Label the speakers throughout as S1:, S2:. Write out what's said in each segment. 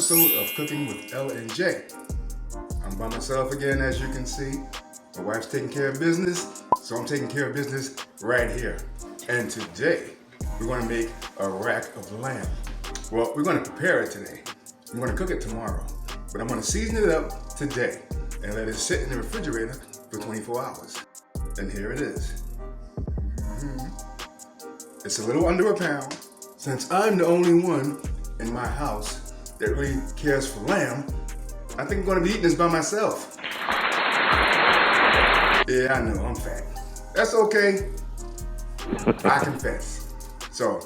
S1: episode of Cooking with L and J. I'm by myself again, as you can see. My wife's taking care of business, so I'm taking care of business right here. And today, we're going to make a rack of lamb. Well, we're going to prepare it today. I'm going to cook it tomorrow, but I'm going to season it up today and let it sit in the refrigerator for 24 hours. And here it is. It's a little under a pound. Since I'm the only one in my house that really cares for lamb, I think I'm going to be eating this by myself. Yeah, I know, I'm fat. That's okay. I confess. So,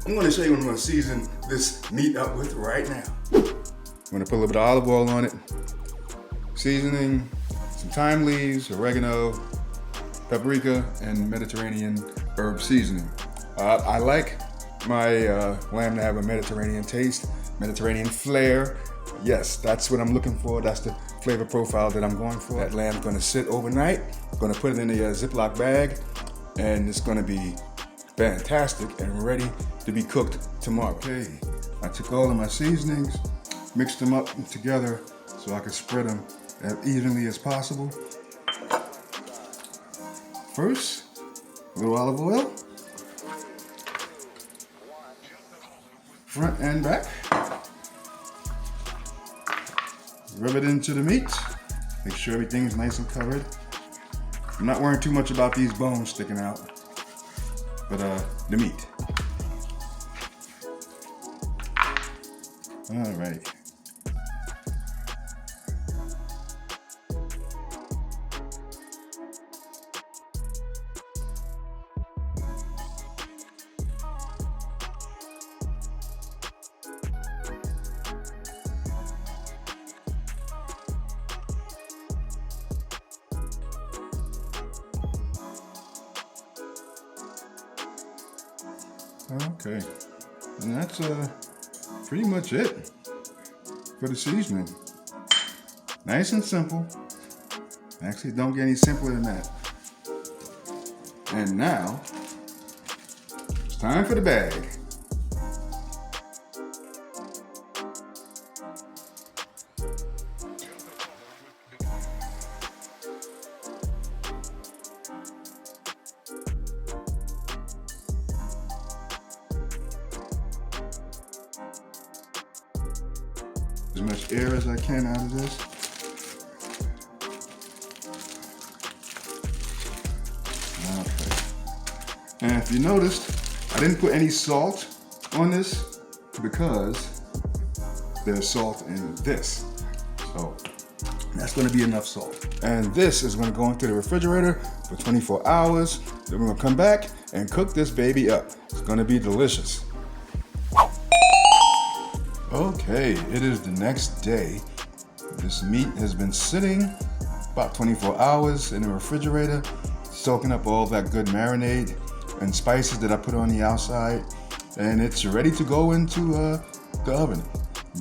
S1: I'm going to show you what I'm going to season this meat up with right now. I'm going to put a little bit of olive oil on it, seasoning, some thyme leaves, oregano, paprika, and Mediterranean herb seasoning. I like my lamb to have a Mediterranean taste, Mediterranean flair. Yes, that's what I'm looking for. That's the flavor profile that I'm going for. That lamb's going to sit overnight. I'm going to put it in a Ziploc bag, and it's going to be fantastic and ready to be cooked tomorrow. Okay, I took all of my seasonings, mixed them up together so I could spread them as evenly as possible. First, a little olive oil, front and back. Rub it into the meat. Make sure everything's nice and covered. I'm not worrying too much about these bones sticking out, but the meat. All right. Okay, and that's pretty much it for the seasoning. Nice and simple. Actually, don't get any simpler than that. And now, it's time for the bag. As much air as I can out of this. Okay. And if you noticed, I didn't put any salt on this because there's salt in this. So that's going to be enough salt. And this is going to go into the refrigerator for 24 hours. Then we're going to come back and cook this baby up. It's going to be delicious. Okay, it is the next day. This meat has been sitting about 24 hours in the refrigerator, soaking up all that good marinade and spices that I put on the outside, and it's ready to go into the oven.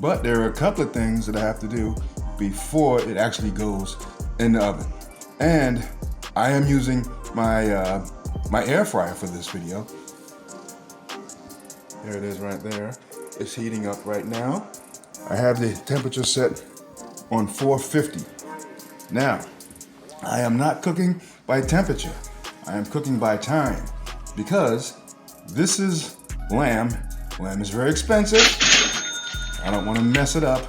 S1: But there are a couple of things that I have to do before it actually goes in the oven. And I am using my my air fryer for this video. There it is right there. It's heating up right now. I have the temperature set on 450. Now, I am not cooking by temperature. I am cooking by time because this is lamb. Lamb is very expensive. I don't want to mess it up.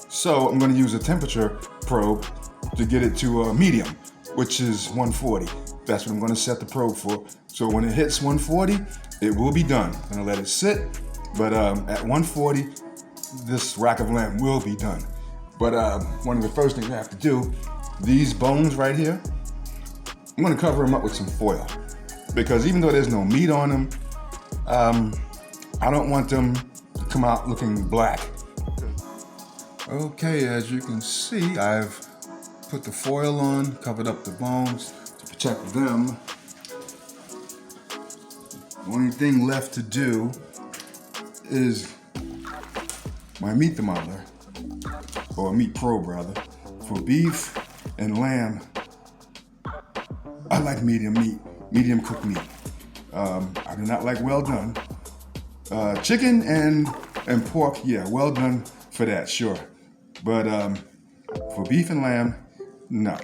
S1: So I'm going to use a temperature probe to get it to medium, which is 140. That's what I'm going to set the probe for. So when it hits 140, it will be done. I'm going to let it sit. But at 140, this rack of lamb will be done. But one of the first things I have to do, these bones right here, I'm gonna cover them up with some foil. Because even though there's no meat on them, I don't want them to come out looking black. Okay, as you can see, I've put the foil on, covered up the bones to protect them. The only thing left to do is my meat thermometer, or meat probe rather, for beef and lamb. I like medium meat, medium cooked meat. I do not like well done. Chicken and And pork, yeah, well done for that, sure. But for beef and lamb, no.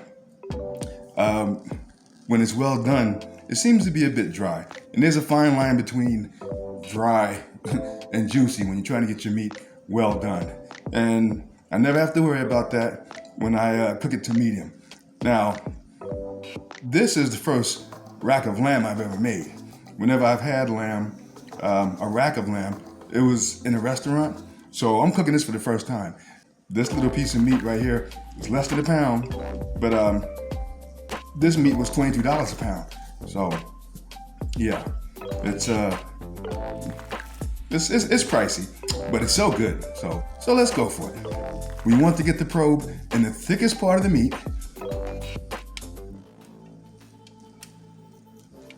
S1: When it's well done, it seems to be a bit dry. And there's a fine line between dry and juicy when you're trying to get your meat well done. And I never have to worry about that when I cook it to medium. Now, this is the first rack of lamb I've ever made. Whenever I've had lamb, a rack of lamb, it was in a restaurant. So I'm cooking this for the first time. This little piece of meat right here is less than a pound, but this meat was $22 a pound. So yeah, it's pricey, but it's so good. So let's go for it. We want to get the probe in the thickest part of the meat,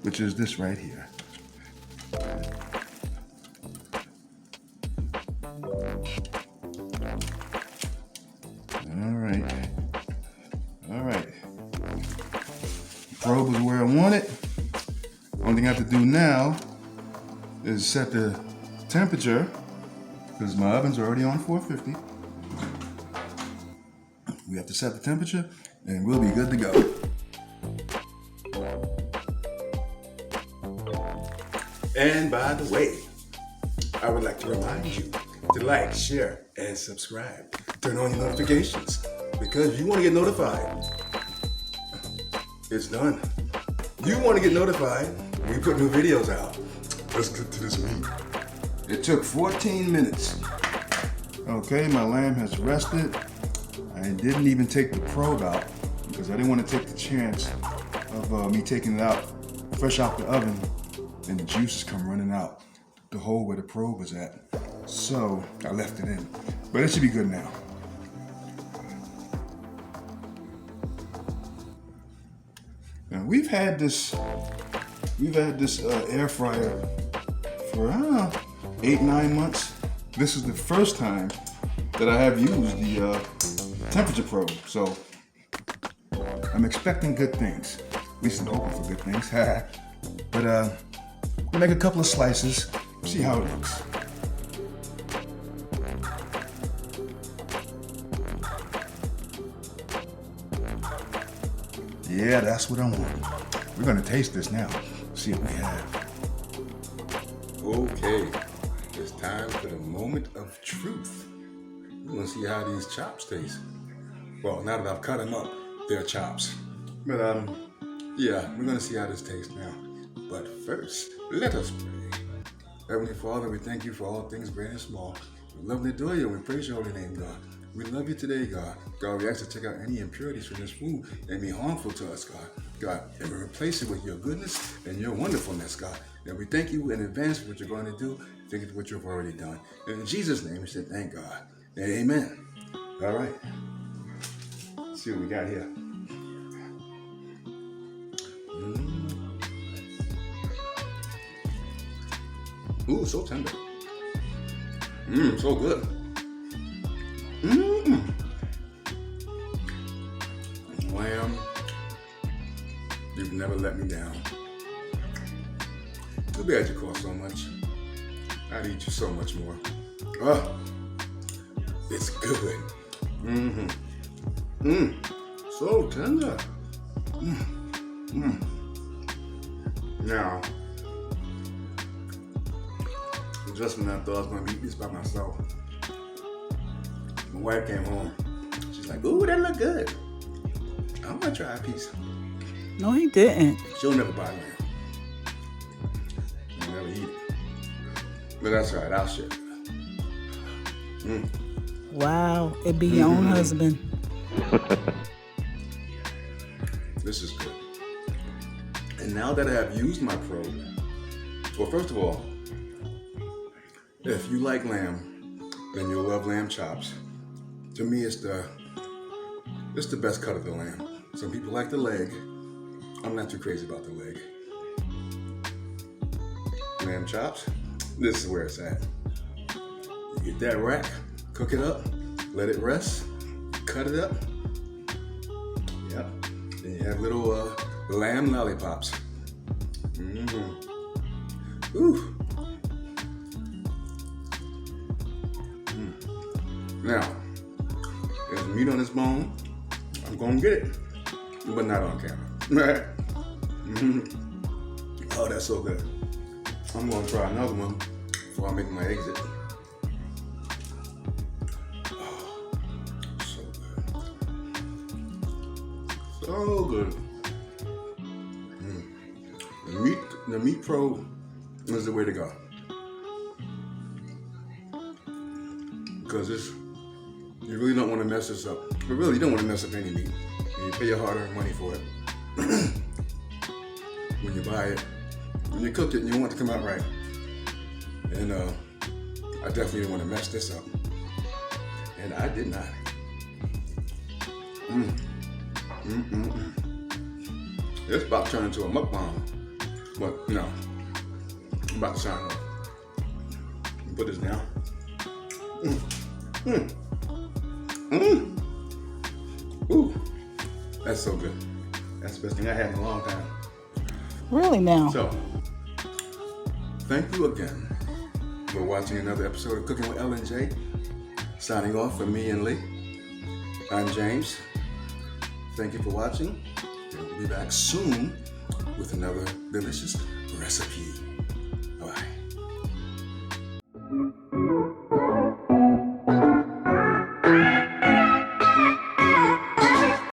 S1: which is this right here. All right. Probe is where I want it. Only thing I have to do now is set the temperature, because my oven's already on 450. We have to set the temperature and we'll be good to go. And by the way, I would like to remind you to like, share, and subscribe. Turn on your notifications, because you want to get notified. It's done. You want to get notified when we put new videos out. Let's get to this meat. It took 14 minutes. Okay, my lamb has rested. I didn't even take the probe out because I didn't want to take the chance of me taking it out fresh out the oven and the juices come running out the hole where the probe was at. So I left it in, but it should be good now. Now we've had this air fryer for 8-9 months. This is the first time that I have used the temperature probe, so I'm expecting good things. At least I'm hoping for good things. But we'll make a couple of slices, see how it looks. Yeah, that's what I want. We're gonna taste this now. See what we have. Okay, it's time for the moment of truth. We're gonna see how these chops taste. Well, now that I've cut them up, they're chops. But yeah, we're gonna see how this tastes now. But first, let us pray. Heavenly Father, we thank you for all things great and small. We love and adore you, and we praise your holy name, God. We love you today, God. God, we ask to take out any impurities from this food that may be harmful to us, God. God, and we replace it with your goodness and your wonderfulness, God. And we thank you in advance for what you're going to do. Thank you for what you've already done. And in Jesus' name, we say thank God. And amen. All right. Let's see what we got here. Ooh, so tender. So good. Lamb, you've never let me down. Too bad you cost so much. I'd eat you so much more. Oh, it's good. So tender. Now, just when I thought I was going to eat this by myself, my wife came home. She's like, ooh, that look good. I'm going to try a piece.
S2: No, he didn't.
S1: She'll never buy lamb. She'll never eat it. But that's all right. I'll share it.
S2: Wow, it be your own husband.
S1: This is good. And now that I have used my probe, well, first of all, if you like lamb, then you'll love lamb chops. To me, it's the best cut of the lamb. Some people like the leg. I'm not too crazy about the leg. Lamb chops, this is where it's at. You get that rack, cook it up, let it rest, cut it up. Yep. Then you have little lamb lollipops. Ooh. Now, there's meat on this bone. I'm gonna get it, but not on camera. Oh, that's so good. I'm gonna try another one before I make my exit. Oh, so good. So good. The meat probe is the way to go. Because you really don't want to mess this up. But really, you don't want to mess up any meat. You pay your hard-earned money for it. When you buy it, when you cook it, you want it to come out right. And I definitely didn't want to mess this up. And I did not. It's about to turn into a mukbang. But, you know, I'm about to sign off. Put this down. Ooh, that's so good. That's the best thing I had in a long time.
S2: Really now?
S1: So, thank you again for watching another episode of Cooking with L and J. Signing off for me and Lee. I'm James. Thank you for watching. We'll be back soon with another delicious recipe. Bye.